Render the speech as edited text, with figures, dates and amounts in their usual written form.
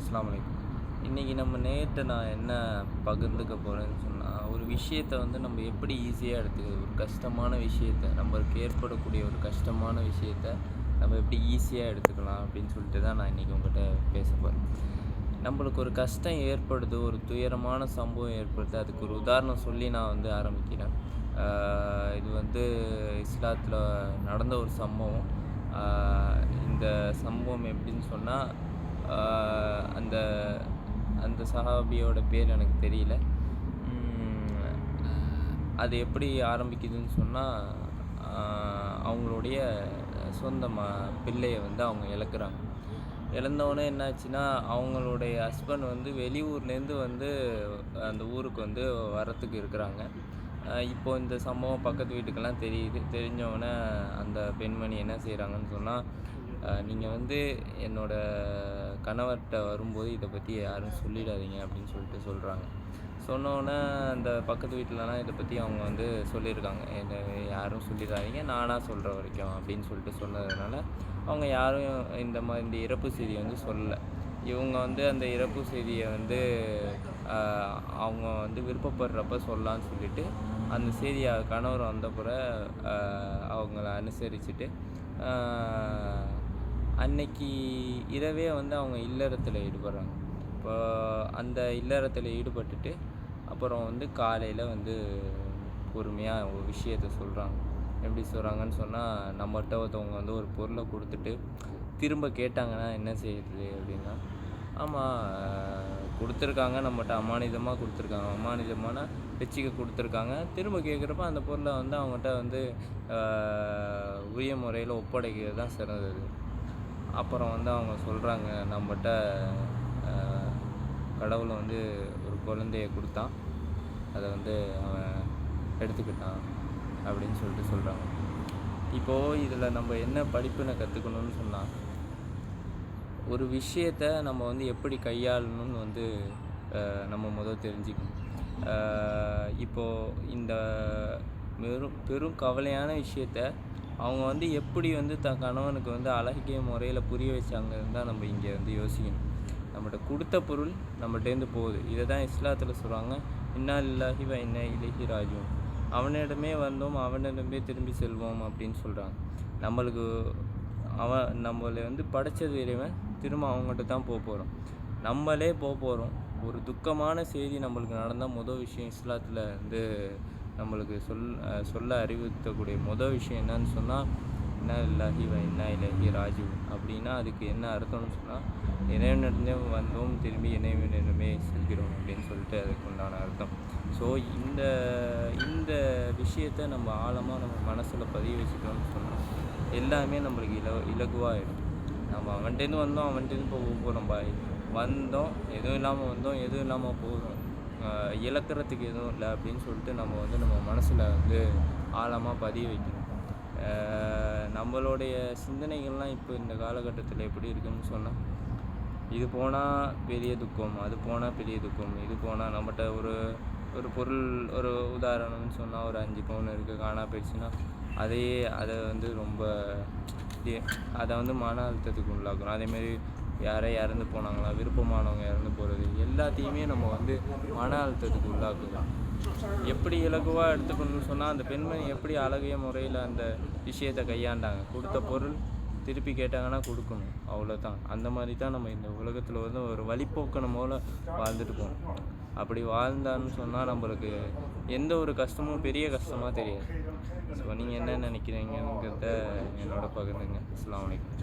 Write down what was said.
அஸ்ஸலாமு அலைக்கும். இன்றைக்கி நம்ம நேரத்தை நான் என்ன பகிர்ந்துக்க போகிறேன்னு சொன்னால், ஒரு விஷயத்தை வந்து நம்ம எப்படி ஈஸியாக எடுத்துக்கிறது, ஒரு கஷ்டமான விஷயத்தை, நம்மளுக்கு ஏற்படக்கூடிய ஒரு கஷ்டமான விஷயத்தை நம்ம எப்படி ஈஸியாக எடுத்துக்கலாம் அப்படின்னு சொல்லிட்டு தான் நான் இன்றைக்கி உங்கள்கிட்ட பேச போகிறேன். நம்மளுக்கு ஒரு கஷ்டம் ஏற்படுது, ஒரு துயரமான சம்பவம் ஏற்படுது, அதுக்கு ஒரு உதாரணம் சொல்லி நான் வந்து ஆரம்பிக்கிறேன். இது வந்து இஸ்லாத்தில் நடந்த ஒரு சம்பவம். இந்த சம்பவம் எப்படின்னு சொன்னால், அந்த அந்த சஹாபியோட பேர் எனக்கு தெரியல. அது எப்படி ஆரம்பிக்குதுன்னு சொன்னால், அவங்களுடைய சொந்த பிள்ளையை வந்து அவங்க இழக்கிறாங்க. இழந்தோடனே என்னாச்சுன்னா, அவங்களுடைய ஹஸ்பண்ட் வந்து வெளியூர்லேருந்து வந்து அந்த ஊருக்கு வந்து வரத்துக்கு இருக்கிறாங்க. இப்போ இந்த சம்பவம் பக்கத்து வீட்டுக்கெல்லாம் தெரியுது. தெரிஞ்சவொடனே அந்த பெண்மணி என்ன செய்கிறாங்கன்னு சொன்னால், நீங்கள் வந்து என்னோடய கணவர்கிட்ட வரும்போது இதை பற்றி யாரும் சொல்லிடாதீங்க அப்படின்னு சொல்லிட்டு சொல்கிறாங்க. சொன்னோன்னே அந்த பக்கத்து வீட்டிலலாம் இதை பற்றி அவங்க வந்து சொல்லியிருக்காங்க. என்னை யாரும் சொல்லிடாதீங்க, நானாக சொல்கிற வரைக்கும் அப்படின்னு சொல்லிட்டு சொன்னதுனால அவங்க யாரும் இந்த இறப்பு செய்தியை வந்து சொல்லலை. இவங்க வந்து அந்த இறப்பு செய்தியை வந்து அவங்க வந்து விருப்பப்படுறப்ப சொல்லலான்னு சொல்லிவிட்டு அந்த செய்தியை கணவர் வந்தப்புற அவங்கள அனுசரிச்சுட்டு அன்னைக்கு இரவே வந்து அவங்க இல்லறத்தில் ஈடுபடுறாங்க. இப்போ அந்த இல்லறத்தில் ஈடுபட்டுட்டு அப்புறம் வந்து காலையில் வந்து பொறுமையாக ஒரு விஷயத்த சொல்கிறாங்க. எப்படி சொல்கிறாங்கன்னு சொன்னால், நம்மகிட்ட ஒருத்தவங்க வந்து ஒரு பொருளை கொடுத்துட்டு திரும்ப கேட்டாங்கன்னா என்ன செய்யுது அப்படின்னா, ஆமாம் கொடுத்துருக்காங்க, நம்மகிட்ட அமானிதமாக கொடுத்துருக்காங்க, அமானிதமான வச்சுக்க கொடுத்துருக்காங்க. திரும்ப கேட்குறப்ப அந்த பொருளை வந்து அவங்ககிட்ட வந்து உரிய முறையில் ஒப்படைக்கிறது தான் சிறந்தது. அப்புறம் வந்து அவங்க சொல்கிறாங்க, நம்மகிட்ட கடவுளை வந்து ஒரு குழந்தைய கொடுத்தான், அதை வந்து அவன் எடுத்துக்கிட்டான் அப்படின்னு சொல்லிட்டு சொல்கிறாங்க. இப்போது இதில் நம்ம என்ன படிப்பினை கற்றுக்கணும்னு சொன்னால், ஒரு விஷயத்தை நம்ம வந்து எப்படி கையாளணும்னு வந்து நம்ம தெரிஞ்சுக்கணும். இப்போது இந்த பெரும் கவலையான விஷயத்த அவங்க வந்து எப்படி வந்து கணவனுக்கு வந்து அழகிய முறையில் புரிய வச்சாங்கன்னு தான் நம்ம இங்கே வந்து யோசிக்கணும். நம்மகிட்ட கொடுத்த பொருள் நம்மகிட்டேருந்து போகுது. இதை தான் இஸ்லாத்தில் சொல்கிறாங்க, இன்னா லில்லாஹி வ இன்னா இலைஹி ராஜிஊன். அவனிடமே வந்தோம், அவனிடமே திரும்பி செல்வோம் அப்படின்னு சொல்கிறாங்க. நம்மளை வந்து படைச்சது இறைவன், திரும்ப அவங்ககிட்ட தான் போகிறோம். நம்மளே போகிறோம். ஒரு துக்கமான செய்தி நம்மளுக்கு நடந்தால் விஷயம் இஸ்லாத்தில் வந்து நம்மளுக்கு சொல்ல அறிவுறுத்தக்கூடிய விஷயம் என்னன்னு சொன்னால், இன்னா லில்லாஹி வ இன்னா இலைஹி ராஜிஊன். அப்படின்னா அதுக்கு என்ன அர்த்தம்னு சொன்னால், இறைவனிடமே வந்தோம், திரும்பி இறைவனிடமே செல்கிறோம் அப்படின்னு சொல்லிட்டு அதுக்கு உண்டான அர்த்தம். ஸோ இந்த விஷயத்தை நம்ம ஆழமாக நம்ம மனசில் பதிய வச்சுட்டோம்னு சொன்னால் எல்லாமே நம்மளுக்கு இலகுவாகிடும். நம்ம அவன்கிட்டேருந்து வந்தோம், அவன்கிட்டேருந்து போகிறோம் பாய், வந்தோம் எதுவும் இல்லாமல் வந்தோம், எதுவும் இல்லாமல் போகிறோம், இழக்கிறதுக்கு எதுவும் இல்லை அப்படின்னு சொல்லிட்டு நம்ம வந்து நம்ம மனசில் வந்து ஆழமாக பதிய வைக்கணும். நம்மளுடைய சிந்தனைகள்லாம் இப்போ இந்த காலகட்டத்தில் எப்படி இருக்குதுன்னு சொன்னால், இது போனால் பெரிய துக்கம், அது போனால் பெரிய துக்கம், இது போனால் நம்மகிட்ட ஒரு பொருள், ஒரு உதாரணம்னு சொன்னால் ஒரு 5 பவுன் இருக்குது, காணா போயிடுச்சுன்னா அதை வந்து ரொம்ப அதை வந்து மன அழுத்தத்துக்கு உள்ளாக்கணும். அதேமாரி யாரே இறந்து போனாங்களா, விருப்பமானவங்க இறந்து போகிறது, எல்லாத்தையுமே நம்ம வந்து மன அழுத்தத்துக்கு உள்ளாக்கலாம். எப்படி இலகுவாக எடுத்துக்கணும்னு சொன்னால், அந்த பெண்மணி எப்படி அழகிய முறையில் அந்த விஷயத்தை கையாண்டாங்க. கொடுத்த பொருள் திருப்பி கேட்டாங்கன்னா கொடுக்கணும், அவ்வளோதான். அந்த மாதிரி தான் நம்ம இந்த உலகத்தில் வந்து ஒரு வழிப்போக்கணும் போல் வாழ்ந்துட்டு போகணும். அப்படி வாழ்ந்தான்னு சொன்னால் நம்மளுக்கு எந்த ஒரு கஷ்டமும் பெரிய கஷ்டமாக தெரியாது. ஸோ நீங்கள் என்ன நினைக்கிறீங்கிறத என்னோட பகிர்ந்துங்க. அஸ்ஸலாமு அலைக்கும்.